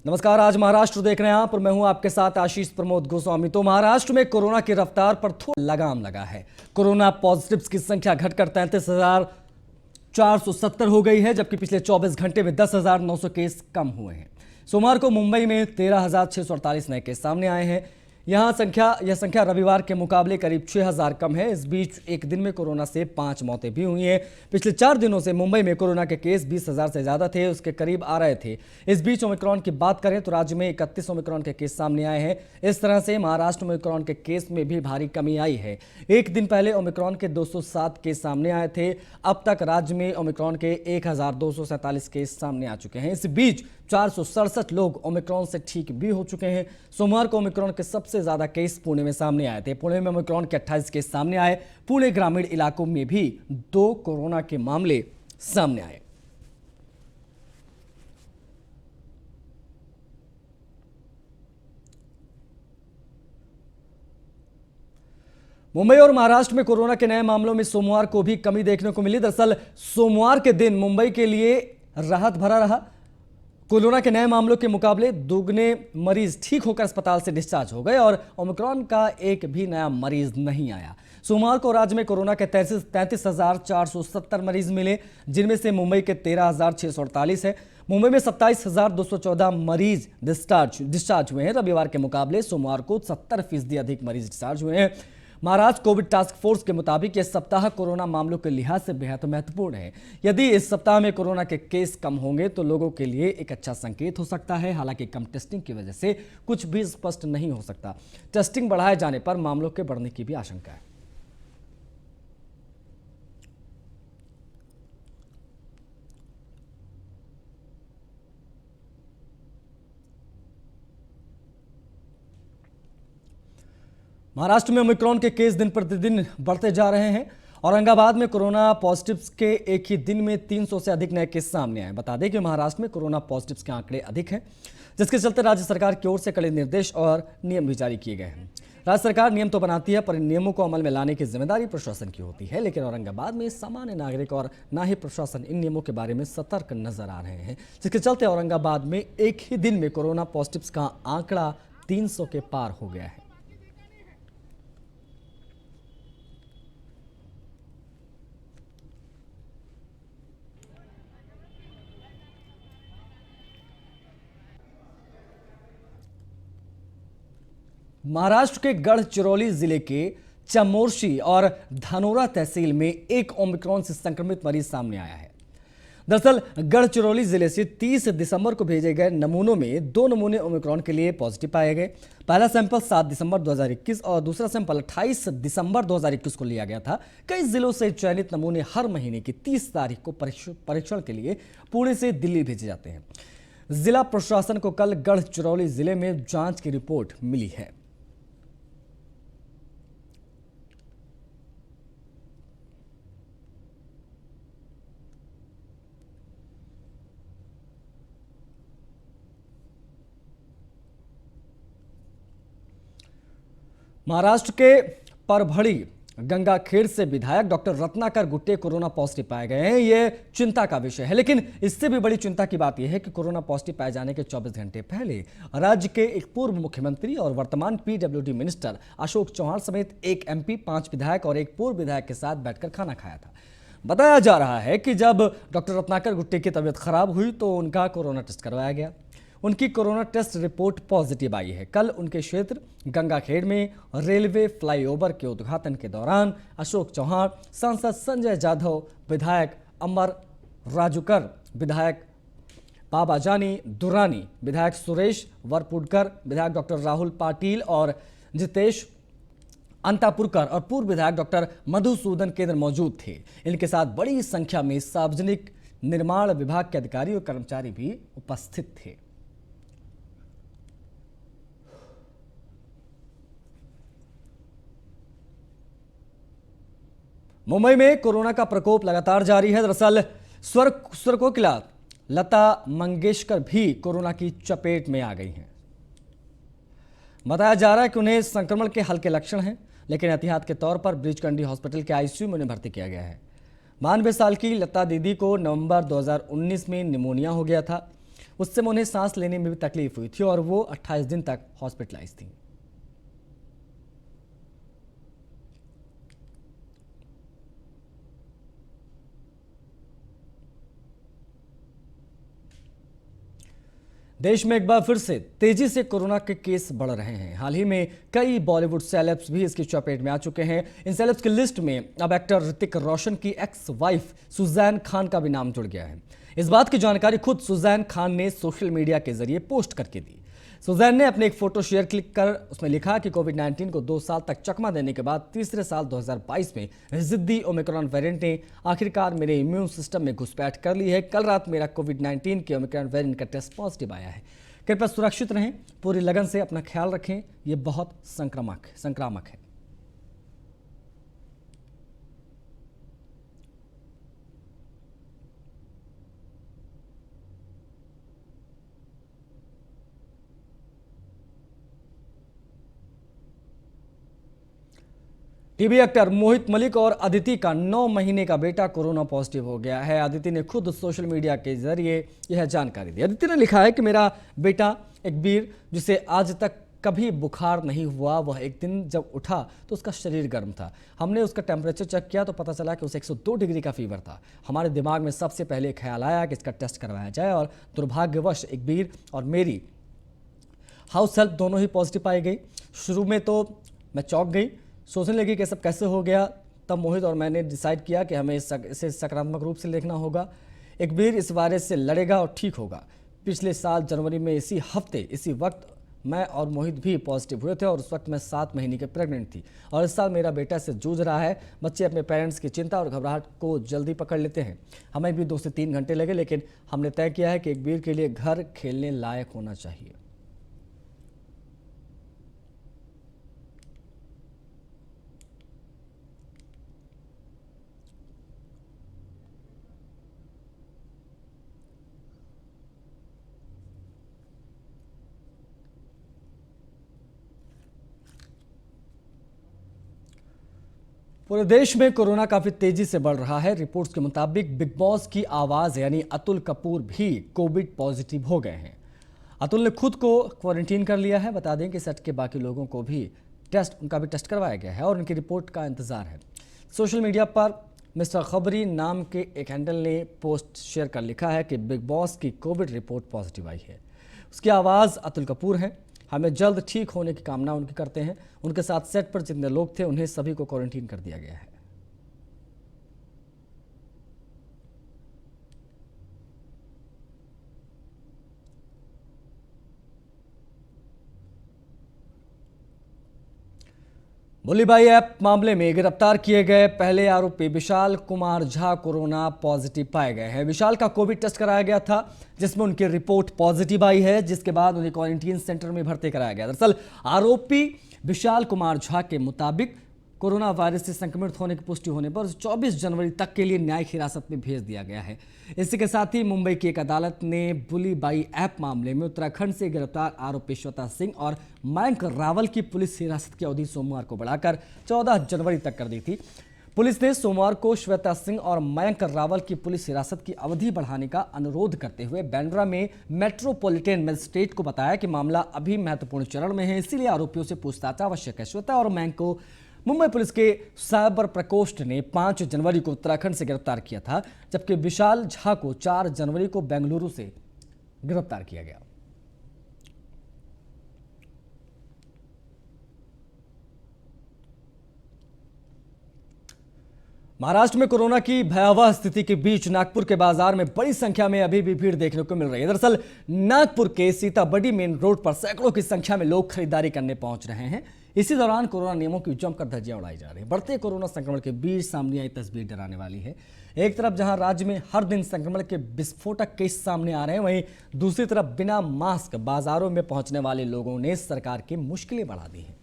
नमस्कार। आज महाराष्ट्र देख रहे हैं आप और मैं हूं आपके साथ आशीष प्रमोद गोस्वामी। तो महाराष्ट्र में कोरोना की रफ्तार पर थोड़ा लगाम लगा है। कोरोना पॉजिटिव्स की संख्या घटकर 33,470 हो गई है, जबकि पिछले 24 घंटे में 10,900 केस कम हुए हैं। सोमवार को मुंबई में 13,648 नए केस सामने आए हैं। यह संख्या रविवार के मुकाबले करीब 6,000 कम है। इस बीच एक दिन में कोरोना से 5 मौतें भी हुई हैं। पिछले 4 दिनों से मुंबई में कोरोना के केस 20,000 से ज्यादा थे, उसके करीब आ रहे थे। इस बीच ओमिक्रॉन की बात करें तो राज्य में 31 ओमिक्रॉन के केस सामने आए हैं। इस तरह से महाराष्ट्र में ओमिक्रॉन के केस में भी भारी कमी आई है। एक दिन पहले ओमिक्रॉन के 207 केस सामने आए थे। अब तक राज्य में ओमिक्रॉन के 1,247 केस सामने आ चुके हैं। इस बीच 467 लोग ओमिक्रॉन से ठीक भी हो चुके हैं। सोमवार को ओमिक्रॉन के सबसे ज्यादा केस पुणे में सामने आए थे। पुणे में ओमिक्रॉन के 28 केस सामने आए। पुणे ग्रामीण इलाकों में भी 2 कोरोना के मामले सामने आए। मुंबई और महाराष्ट्र में कोरोना के नए मामलों में सोमवार को भी कमी देखने को मिली। दरअसल सोमवार के दिन मुंबई के लिए राहत भरा रहा। कोरोना के नए मामलों के मुकाबले दोगुने मरीज ठीक होकर अस्पताल से डिस्चार्ज हो गए और ओमिक्रॉन का एक भी नया मरीज नहीं आया। सोमवार को राज्य में कोरोना के 33,470 मरीज मिले, जिनमें से मुंबई के 13,648 है। मुंबई में 27,214 मरीज डिस्चार्ज हुए हैं। रविवार के मुकाबले सोमवार को 70% अधिक मरीज डिस्चार्ज हुए हैं। महाराष्ट्र कोविड टास्क फोर्स के मुताबिक इस सप्ताह कोरोना मामलों के लिहाज से बेहद महत्वपूर्ण है। यदि इस सप्ताह में कोरोना के केस कम होंगे तो लोगों के लिए एक अच्छा संकेत हो सकता है। हालांकि कम टेस्टिंग की वजह से कुछ भी स्पष्ट नहीं हो सकता। टेस्टिंग बढ़ाए जाने पर मामलों के बढ़ने की भी आशंका है। महाराष्ट्र में ओमिक्रॉन के केस दिन प्रतिदिन बढ़ते जा रहे हैं। औरंगाबाद में कोरोना पॉजिटिव्स के एक ही दिन में 300 से अधिक नए केस सामने आए। बता दें कि महाराष्ट्र में कोरोना पॉजिटिव्स के आंकड़े अधिक हैं, जिसके चलते राज्य सरकार की ओर से कड़े निर्देश और नियम भी जारी किए गए हैं। राज्य सरकार नियम तो बनाती है, पर इन नियमों को अमल में लाने की जिम्मेदारी प्रशासन की होती है। लेकिन औरंगाबाद में सामान्य नागरिक और ना ही प्रशासन इन नियमों के बारे में सतर्क नजर आ रहे हैं, जिसके चलते औरंगाबाद में एक ही दिन में कोरोना पॉजिटिव्स का आंकड़ा 300 के पार हो गया है। महाराष्ट्र के गढ़चिरौली जिले के चमोर्शी और धानोरा तहसील में एक ओमिक्रॉन से संक्रमित मरीज सामने आया है। दरअसल गढ़चिरौली जिले से 30 दिसंबर को भेजे गए नमूनों में 2 नमूने ओमिक्रॉन के लिए पॉजिटिव पाए गए। पहला सैंपल 7 दिसंबर 2021 और दूसरा सैंपल 28 दिसंबर 2021 को लिया गया था। कई जिलों से चयनित नमूने हर महीने की 30 तारीख को परीक्षण के लिए पुणे से दिल्ली भेजे जाते हैं। जिला प्रशासन को कल गढ़चिरौली जिले में जांच की रिपोर्ट मिली है। महाराष्ट्र के परभड़ी गंगाखेड़ से विधायक doctor Ratnakar Gutte corona positive पाए गए हैं। यह चिंता का विषय है, लेकिन इससे भी बड़ी चिंता की बात यह है कि कोरोना पॉजिटिव पाए जाने के 24 घंटे पहले राज्य के एक पूर्व मुख्यमंत्री और वर्तमान पीडब्ल्यूडी मिनिस्टर अशोक चौहान समेत एक एमपी, 5 विधायक और एक पूर्व विधायक के साथ बैठकर खाना खाया था। बताया जा रहा है कि जब डॉक्टर रत्नाकर गुट्टे की तबीयत खराब हुई तो उनका कोरोना टेस्ट करवाया गया। उनकी कोरोना टेस्ट रिपोर्ट पॉजिटिव आई है। कल उनके क्षेत्र गंगाखेड़ में रेलवे फ्लाईओवर के उद्घाटन के दौरान अशोक चौहान, सांसद संजय जाधव, विधायक अमर राजूकर, विधायक बाबाजानी दुर्रानी, विधायक सुरेश वरपुडकर, विधायक डॉक्टर राहुल पाटिल और जितेश अंतापुरकर और पूर्व विधायक डॉक्टर मधुसूदन केंद्र मौजूद थे। इनके साथ बड़ी संख्या में सार्वजनिक निर्माण विभाग के अधिकारी और कर्मचारी भी उपस्थित थे। मुंबई में कोरोना का प्रकोप लगातार जारी है। दरअसल स्वर कोकिला लता मंगेशकर भी कोरोना की चपेट में आ गई हैं। बताया जा रहा है कि उन्हें संक्रमण के हल्के लक्षण हैं, लेकिन एहतियात के तौर पर ब्रीच-कैंडी हॉस्पिटल के आईसीयू में उन्हें भर्ती किया गया है। 92 साल की लता दीदी को नवंबर 2019 में निमोनिया हो गया था। उस समय उन्हें सांस लेने में भी तकलीफ हुई थी और वो 28 दिन तक हॉस्पिटलाइज थी। देश में एक बार फिर से तेजी से कोरोना के केस बढ़ रहे हैं। हाल ही में कई बॉलीवुड सेलेब्स भी इसकी चपेट में आ चुके हैं। इन सेलेब्स की लिस्ट में अब एक्टर ऋतिक रोशन की एक्स वाइफ सुजैन खान का भी नाम जुड़ गया है। इस बात की जानकारी खुद सुजैन खान ने सोशल मीडिया के जरिए पोस्ट करके दी। सुजैन ने अपने एक फोटो शेयर क्लिक कर उसमें लिखा कि कोविड-19 को 2 साल तक चकमा देने के बाद तीसरे साल 2022 में जिद्दी ओमिक्रॉन वेरिएंट ने आखिरकार मेरे इम्यून सिस्टम में घुसपैठ कर ली है। कल रात मेरा कोविड-19 के ओमिक्रॉन वेरिएंट का टेस्ट पॉजिटिव आया है। कृपया सुरक्षित रहें, पूरी लगन से अपना ख्याल रखें, ये बहुत संक्रामक है। टीवी एक्टर मोहित मलिक और अदिति का 9 महीने का बेटा कोरोना पॉजिटिव हो गया है। अदिति ने खुद सोशल मीडिया के जरिए यह जानकारी दी। अदिति ने लिखा है कि मेरा बेटा एकबीर, जिसे आज तक कभी बुखार नहीं हुआ, वह एक दिन जब उठा तो उसका शरीर गर्म था। हमने उसका टेम्परेचर चेक किया तो पता चला कि उसे 102 डिग्री का फीवर था। हमारे दिमाग में सबसे पहले ख्याल आया कि इसका टेस्ट करवाया जाए और दुर्भाग्यवश एकबीर और मेरी हाउस हेल्प दोनों ही पॉजिटिव पाई गई। शुरू में तो मैं चौंक गई, सोचने लगी कि सब कैसे हो गया। तब मोहित और मैंने डिसाइड किया कि हमें इसे सकारात्मक रूप से देखना होगा। एकबीर इस वायरस से लड़ेगा और ठीक होगा। पिछले साल जनवरी में इसी हफ्ते इसी वक्त मैं और मोहित भी पॉजिटिव हुए थे और उस वक्त मैं 7 महीने की प्रेग्नेंट थी और इस साल मेरा बेटा से जूझ रहा है। बच्चे अपने पेरेंट्स की चिंता और घबराहट को जल्दी पकड़ लेते हैं। हमें भी 2 से 3 घंटे लगे, लेकिन हमने तय किया है कि एकबीर के लिए घर खेलने लायक होना चाहिए। पूरे देश में कोरोना काफी तेजी से बढ़ रहा है। रिपोर्ट्स के मुताबिक बिग बॉस की आवाज यानी अतुल कपूर भी कोविड पॉजिटिव हो गए हैं। अतुल ने खुद को क्वारंटीन कर लिया है। बता दें कि सेट के बाकी लोगों को भी उनका भी टेस्ट करवाया गया है और उनकी रिपोर्ट का इंतजार है। सोशल मीडिया पर मिस्टर खबरी नाम के एक हैंडल ने पोस्ट शेयर कर लिखा है कि बिग बॉस की कोविड रिपोर्ट पॉजिटिव आई है। उसकी आवाज़ अतुल कपूर है। हमें जल्द ठीक होने की कामना उनकी करते हैं। उनके साथ सेट पर जितने लोग थे उन्हें सभी को क्वारंटीन कर दिया गया है। बुलीबाई ऐप मामले में गिरफ्तार किए गए पहले आरोपी विशाल कुमार झा कोरोना पॉजिटिव पाए गए हैं। विशाल का कोविड टेस्ट कराया गया था जिसमें उनकी रिपोर्ट पॉजिटिव आई है, जिसके बाद उन्हें क्वारंटीन सेंटर में भर्ती कराया गया। दरअसल आरोपी विशाल कुमार झा के मुताबिक कोरोना वायरस से संक्रमित होने की पुष्टि होने पर 24 जनवरी तक के लिए न्यायिक हिरासत में भेज दिया गया है। इसी के साथ ही मुंबई की एक अदालत ने बुलीबाई ऐप मामले में उत्तराखंड से गिरफ्तार आरोपी श्वेता सिंह और मयंक रावल की पुलिस हिरासत की अवधि सोमवार को बढ़ाकर 14 जनवरी तक कर दी थी। पुलिस ने सोमवार को श्वेता सिंह और मयंक रावल की पुलिस हिरासत की अवधि बढ़ाने का अनुरोध करते हुए बांद्रा में मेट्रोपॉलिटन मजिस्ट्रेट को बताया कि मामला अभी महत्वपूर्ण चरण में है, इसीलिए आरोपियों से पूछताछ आवश्यक है। श्वेता और मयंक को मुंबई पुलिस के साइबर प्रकोष्ठ ने 5 जनवरी को उत्तराखंड से गिरफ्तार किया था, जबकि विशाल झा को 4 जनवरी को बेंगलुरु से गिरफ्तार किया गया। महाराष्ट्र में कोरोना की भयावह स्थिति के बीच नागपुर के बाजार में बड़ी संख्या में अभी भी भीड़ देखने को मिल रही है। दरअसल नागपुर के सीताबड़ी मेन रोड पर सैकड़ों की संख्या में लोग खरीदारी करने पहुंच रहे हैं। इसी दौरान कोरोना नियमों की जमकर धज्जियां उड़ाई जा रही है। बढ़ते कोरोना संक्रमण के बीच सामने आई तस्वीर डराने वाली है। एक तरफ जहां राज्य में हर दिन संक्रमण के विस्फोटक केस सामने आ रहे हैं, वहीं दूसरी तरफ बिना मास्क बाजारों में पहुंचने वाले लोगों ने सरकार की मुश्किलें बढ़ा दी हैं।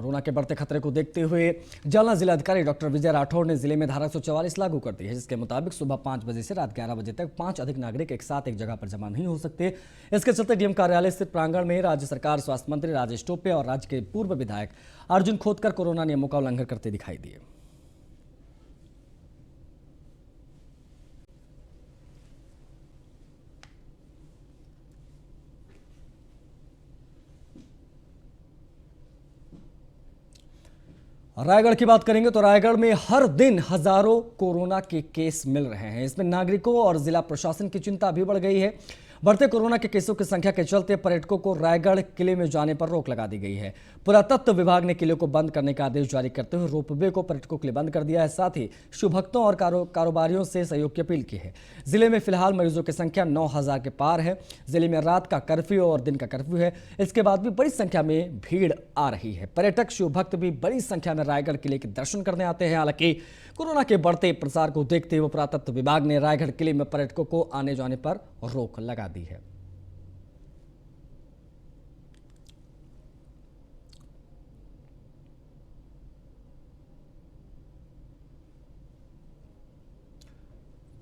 कोरोना के बढ़ते खतरे को देखते हुए जालना जिलाधिकारी डॉक्टर विजय राठौड़ ने जिले में धारा 144 लागू कर दी है, जिसके मुताबिक सुबह 5 बजे से रात 11 बजे तक 5 अधिक नागरिक एक साथ एक जगह पर जमा नहीं हो सकते। इसके चलते डीएम कार्यालय स्थित प्रांगण में राज्य सरकार स्वास्थ्य मंत्री राजेश टोपे और राज्य के पूर्व विधायक अर्जुन खोतकर कोरोना नियमों का उल्लंघन करते दिखाई दिए। रायगढ़ की बात करेंगे तो रायगढ़ में हर दिन हजारों कोरोना के केस मिल रहे हैं। इसमें नागरिकों और जिला प्रशासन की चिंता भी बढ़ गई है। बढ़ते कोरोना के केसों की संख्या के चलते पर्यटकों को रायगढ़ किले में जाने पर रोक लगा दी गई है। पुरातत्व विभाग ने किले को बंद करने का आदेश जारी करते हुए रोपवे को पर्यटकों के लिए बंद कर दिया है। साथ ही शुभ भक्तों और कारोबारियों से सहयोग की अपील की है। जिले में फिलहाल मरीजों की संख्या 9000 के पार है। जिले में रात का कर्फ्यू और दिन का कर्फ्यू है। इसके बाद भी बड़ी संख्या में भीड़ आ रही है। पर्यटक शिव भक्त भी बड़ी संख्या में रायगढ़ किले के दर्शन करने आते हैं। हालांकि कोरोना के बढ़ते प्रसार को देखते हुए पुरातत्व विभाग ने रायगढ़ किले में पर्यटकों को आने जाने पर रोक लगा दी है।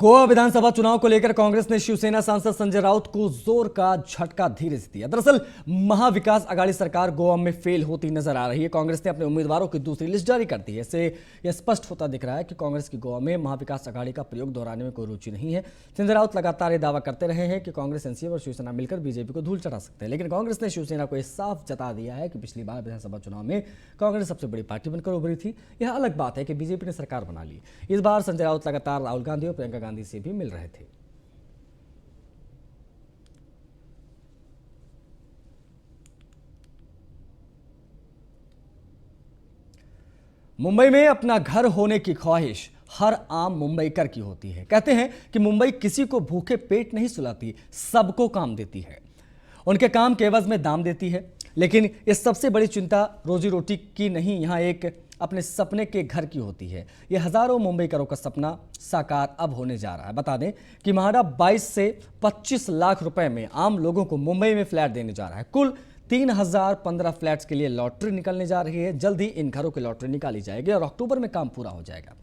गोवा विधानसभा चुनाव को लेकर कांग्रेस ने शिवसेना सांसद संजय राउत को जोर का झटका धीरे से दिया। दरअसल महाविकास आघाड़ी सरकार गोवा में फेल होती नजर आ रही है। कांग्रेस ने अपने उम्मीदवारों की दूसरी लिस्ट जारी कर दी है। इससे यह स्पष्ट होता दिख रहा है कि कांग्रेस की गोवा में महाविकास आघाड़ी का प्रयोग दोहराने में कोई रुचि नहीं है। संजय राउत लगातार यह दावा करते रहे हैं कि कांग्रेस, एनसीपी और शिवसेना मिलकर बीजेपी को धूल चढ़ा सकते हैं, लेकिन कांग्रेस ने शिवसेना को यह साफ जता दिया है कि पिछली बार विधानसभा चुनाव में कांग्रेस सबसे बड़ी पार्टी बनकर उभरी थी। यह अलग बात है कि बीजेपी ने सरकार बना ली। इस बार संजय राउत लगातार राहुल गांधी और प्रियंका गांधी से भी मिल रहे थे। मुंबई में अपना घर होने की ख्वाहिश हर आम मुंबईकर की होती है। कहते हैं कि मुंबई किसी को भूखे पेट नहीं सुलाती, सबको काम देती है। उनके काम के एवज में दाम देती है। लेकिन इस सबसे बड़ी चिंता रोजी रोटी की नहीं, यहां एक अपने सपने के घर की होती है। यह हजारों मुंबईकरों का सपना साकार अब होने जा रहा है। बता दें कि महाडा 22 से 25 लाख रुपए में आम लोगों को मुंबई में फ्लैट देने जा रहा है। कुल 3015 फ्लैट्स के लिए लॉटरी निकलने जा रही है। जल्द ही इन घरों की लॉटरी निकाली जाएगी और अक्टूबर में काम पूरा हो जाएगा।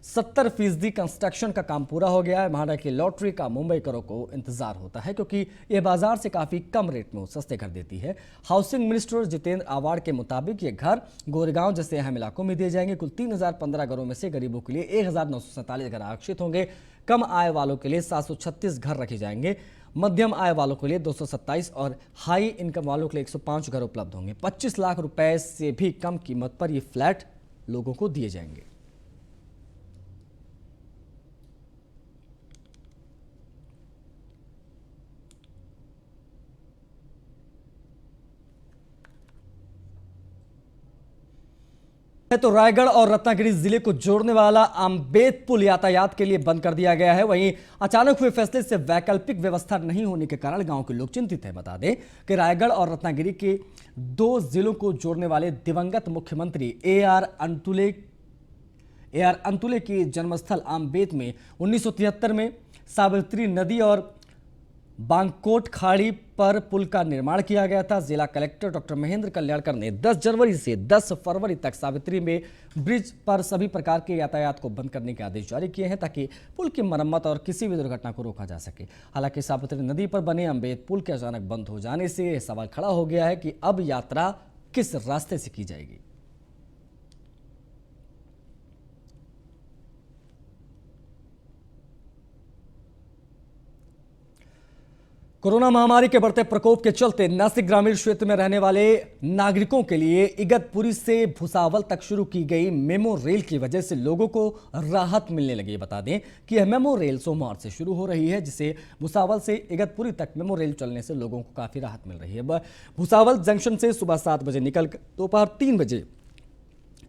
70% कंस्ट्रक्शन का काम पूरा हो गया है। महाडा की लॉटरी का मुंबईकरों को इंतजार होता है, क्योंकि यह बाजार से काफी कम रेट में सस्ते घर देती है। हाउसिंग मिनिस्टर जितेंद्र आवाड़ के मुताबिक ये घर गोरेगांव जैसे अहम इलाकों में दिए जाएंगे। कुल 3015 घरों में से गरीबों के लिए 1947 घर आरक्षित होंगे। कम आय वालों के लिए 736 घर रखे जाएंगे। मध्यम आय वालों के लिए 227 और हाई इनकम वालों के लिए 105 घर उपलब्ध होंगे। 25 लाख रुपए से भी कम कीमत पर ये फ्लैट लोगों को दिए जाएंगे। तो रायगढ़ और रत्नागिरी जिले को जोड़ने वाला अम्बेद पुल यातायात के लिए बंद कर दिया गया है। वहीं अचानक हुए फैसले से वैकल्पिक व्यवस्था नहीं होने के कारण गांव के लोग चिंतित हैं। बता दें कि रायगढ़ और रत्नागिरी के 2 जिलों को जोड़ने वाले दिवंगत मुख्यमंत्री ए.आर. अंतुले के जन्मस्थल अम्बेद में 1973 में सावित्री नदी और बांकोट खाड़ी पर पुल का निर्माण किया गया था। जिला कलेक्टर डॉक्टर महेंद्र कल्याणकर ने 10 जनवरी से 10 फरवरी तक सावित्री में ब्रिज पर सभी प्रकार के यातायात को बंद करने के आदेश जारी किए हैं, ताकि पुल की मरम्मत और किसी भी दुर्घटना को रोका जा सके। हालांकि सावित्री नदी पर बने अम्बेद पुल के अचानक बंद हो जाने से यह सवाल खड़ा हो गया है कि अब यात्रा किस रास्ते से की जाएगी। कोरोना महामारी के बढ़ते प्रकोप के चलते नासिक ग्रामीण क्षेत्र में रहने वाले नागरिकों के लिए इगतपुरी से भुसावल तक शुरू की गई मेमो रेल की वजह से लोगों को राहत मिलने लगी। बता दें कि यह मेमो रेल सोमवार से शुरू हो रही है, जिसे भुसावल से इगतपुरी तक मेमो रेल चलने से लोगों को काफी राहत मिल रही है। भुसावल जंक्शन से सुबह 7 बजे निकलकर दोपहर 3 बजे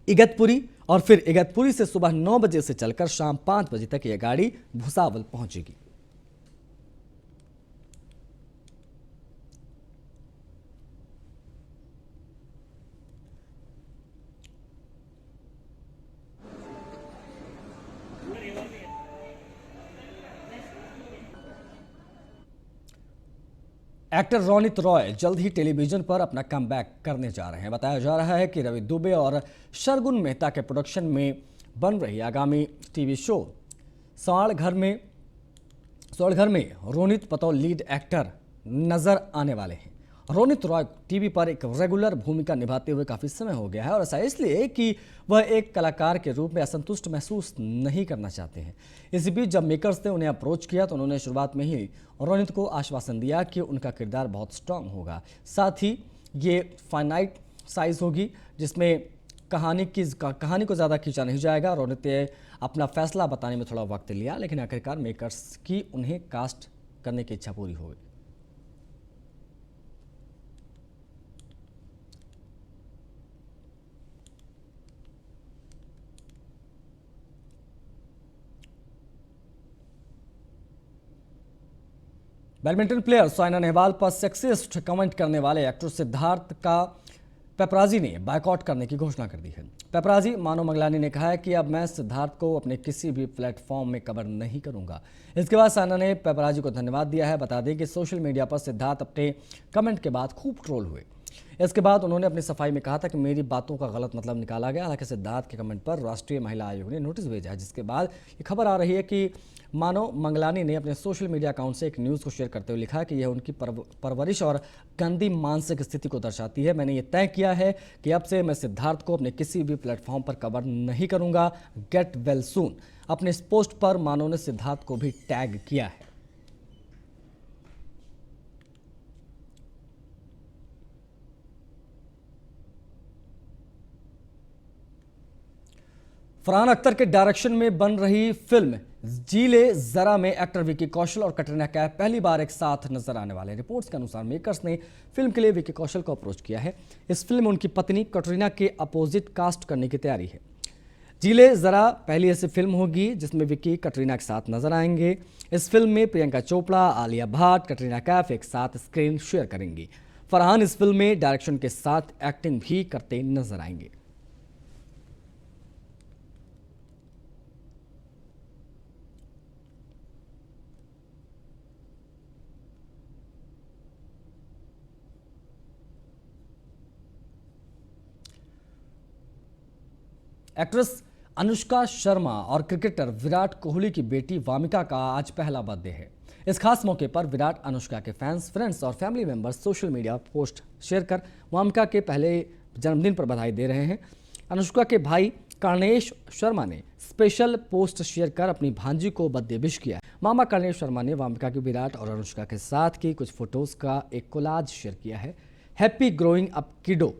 इगतपुरी और फिर इगतपुरी से सुबह 9 बजे से चलकर शाम 5 बजे तक यह गाड़ी भुसावल पहुंचेगी। एक्टर रोनित रॉय जल्द ही टेलीविजन पर अपना कमबैक करने जा रहे हैं। बताया जा रहा है कि रवि दुबे और शर्गुन मेहता के प्रोडक्शन में बन रही आगामी टीवी शो स्वर्ण घर में रोनित पतौ लीड एक्टर नजर आने वाले हैं। रोनित रॉय टीवी पर एक रेगुलर भूमिका निभाते हुए काफी समय हो गया है और ऐसा इसलिए कि वह एक कलाकार के रूप में असंतुष्ट महसूस नहीं करना चाहते हैं। इसी बीच जब मेकर्स ने उन्हें अप्रोच किया तो उन्होंने शुरुआत में ही रोनित को आश्वासन दिया कि उनका किरदार बहुत स्ट्रांग होगा, साथ ही ये फाइनाइट साइज होगी जिसमें कहानी को ज़्यादा खींचा नहीं जाएगा। रोनित ने अपना फैसला बताने में थोड़ा वक्त लिया, लेकिन आखिरकार मेकर्स की उन्हें कास्ट करने की इच्छा पूरी हो गई। बैडमिंटन प्लेयर साइना नेहवाल पर सेक्सिस्ट कमेंट करने वाले एक्टर सिद्धार्थ का पेपराजी ने बायकॉट करने की घोषणा कर दी है। पेपराजी मानो मंगलानी ने कहा है कि अब मैं सिद्धार्थ को अपने किसी भी प्लेटफॉर्म में कवर नहीं करूंगा। इसके बाद साइना ने पेपराजी को धन्यवाद दिया है। बता दें कि सोशल मीडिया पर सिद्धार्थ अपने कमेंट के बाद खूब ट्रोल हुए। इसके बाद उन्होंने अपनी सफाई में कहा था कि मेरी बातों का गलत मतलब निकाला गया। हालांकि सिद्धार्थ के कमेंट पर राष्ट्रीय महिला आयोग ने नोटिस भेजा है, जिसके बाद ये खबर आ रही है कि मानो मंगलानी ने अपने सोशल मीडिया अकाउंट से एक न्यूज़ को शेयर करते हुए लिखा कि यह उनकी परवरिश और गंदी मानसिक स्थिति को दर्शाती है। मैंने ये तय किया है कि अब से मैं सिद्धार्थ को अपने किसी भी प्लेटफॉर्म पर कवर नहीं करूंगा। Get well soon. अपने इस पोस्ट पर मानो ने सिद्धार्थ को भी टैग किया है। फरहान अख्तर के डायरेक्शन में बन रही फिल्म जी ले जरा में एक्टर विकी कौशल और कटरीना कैफ पहली बार एक साथ नजर आने वाले। रिपोर्ट्स के अनुसार मेकर्स ने फिल्म के लिए विकी कौशल को अप्रोच किया है। इस फिल्म में उनकी पत्नी कटरीना के अपोजिट कास्ट करने की तैयारी है। जी ले जरा पहली ऐसी फिल्म होगी जिसमें विकी कटरीना के साथ नजर आएंगे। इस फिल्म में प्रियंका चोपड़ा, आलिया भट्ट, कटरीना कैफ एक साथ स्क्रीन शेयर करेंगी। फरहान इस फिल्म में डायरेक्शन के साथ एक्टिंग भी करते नजर आएंगे। एक्ट्रेस अनुष्का शर्मा और क्रिकेटर विराट कोहली की बेटी वामिका का आज पहला बर्थडे है। इस खास मौके पर विराट, अनुष्का के फैंस, फ्रेंड्स और family members social media post share कर वामिका के पहले जन्मदिन पर बधाई दे रहे हैं। अनुष्का के भाई कर्णेश शर्मा ने स्पेशल पोस्ट शेयर कर अपनी भांजी को बर्थडे विश किया। मामा कर्णेश शर्मा ने वामिका की विराट और अनुष्का के साथ की कुछ फोटोज का एक कोलाज शेयर किया है। हैप्पी ग्रोइंग अप किडो।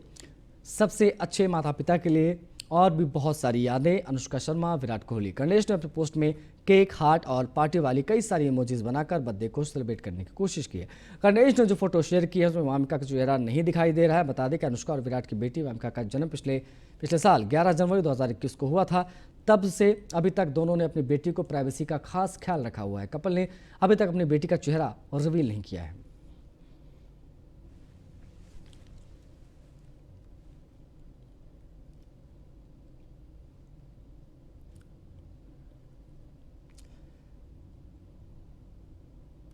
सबसे अच्छे माता पिता के लिए और भी बहुत सारी यादें। अनुष्का शर्मा, विराट कोहली। कर्णेश ने अपने पोस्ट में केक, हार्ट और पार्टी वाली कई सारी इमोजीज बनाकर बर्थडे को सेलिब्रेट करने की कोशिश की है। कर्णेश ने जो फोटो शेयर की है उसमें वामिका का चेहरा नहीं दिखाई दे रहा है। बता दें कि अनुष्का और विराट की बेटी वामिका का जन्म पिछले साल 11 जनवरी 2021 को हुआ था। तब से अभी तक दोनों ने अपनी बेटी को प्राइवेसी का खास ख्याल रखा हुआ है। कपल ने अभी तक अपनी बेटी का चेहरा रिवील नहीं किया है।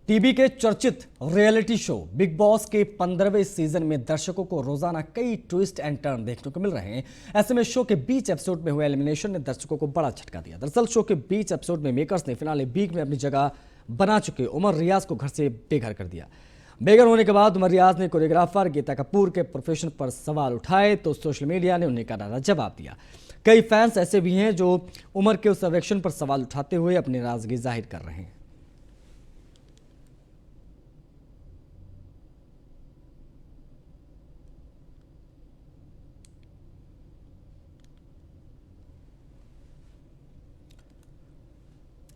टीवी के चर्चित रियलिटी शो बिग बॉस के 15वें सीजन में दर्शकों को रोजाना कई ट्विस्ट एंड टर्न देखने को मिल रहे हैं। ऐसे में शो के बीच एपिसोड में हुए एलिमिनेशन ने दर्शकों को बड़ा झटका दिया। दरअसल शो के बीच एपिसोड में मेकर्स ने फिनाले वीक में अपनी जगह बना चुके उमर रियाज को घर से बेघर कर दिया। बेघर होने के बाद उमर रियाज ने कोरियोग्राफर गीता कपूर के प्रोफेशन पर सवाल उठाए तो सोशल मीडिया ने उन्हें करारा जवाब दिया। कई फैंस ऐसे भी हैं जो उमर के उस सर्वेक्षण पर सवाल उठाते हुए अपनी नाराजगी जाहिर कर रहे हैं।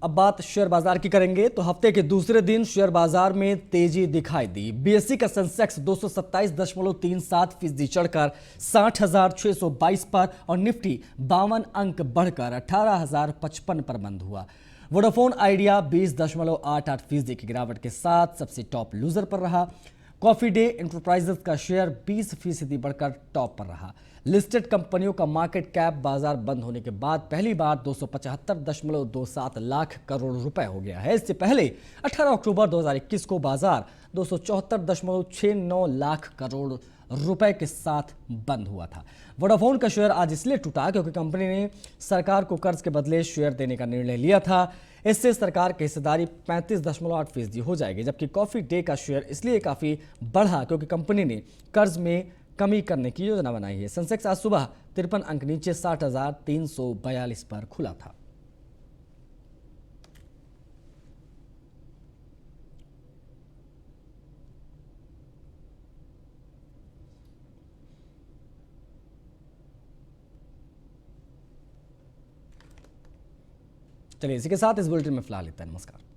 अब बात शेयर बाजार की करेंगे तो हफ्ते के दूसरे दिन शेयर बाजार में तेजी दिखाई दी। बीएसई का सेंसेक्स 227.37% चढ़कर 60,622 पर और निफ्टी 52 अंक बढ़कर 18,055 पर बंद हुआ। वोडाफोन आइडिया 20.88% की गिरावट के साथ सबसे टॉप लूजर पर रहा। कॉफी डे एंटरप्राइजेस का शेयर 20% बढ़कर टॉप पर रहा। लिस्टेड कंपनियों का मार्केट कैप बाजार बंद होने के बाद पहली बार 275.27 लाख करोड़ रुपए हो गया है। इससे पहले 18 अक्टूबर 2021 को बाजार 274.69 लाख करोड़ रुपए के साथ बंद हुआ था। वोडाफोन का शेयर आज इसलिए टूटा क्योंकि कंपनी ने सरकार को कर्ज के बदले शेयर देने का निर्णय लिया था। इससे सरकार की हिस्सेदारी 35.8% हो जाएगी, जबकि कॉफी डे का शेयर इसलिए काफी बढ़ा क्योंकि कंपनी ने कर्ज में कमी करने की योजना बनाई है। सेंसेक्स आज सुबह 53 अंक नीचे 60,342 पर खुला था। चलिए इसी के साथ इस बुलेटिन में फिलहाल इतना। नमस्कार।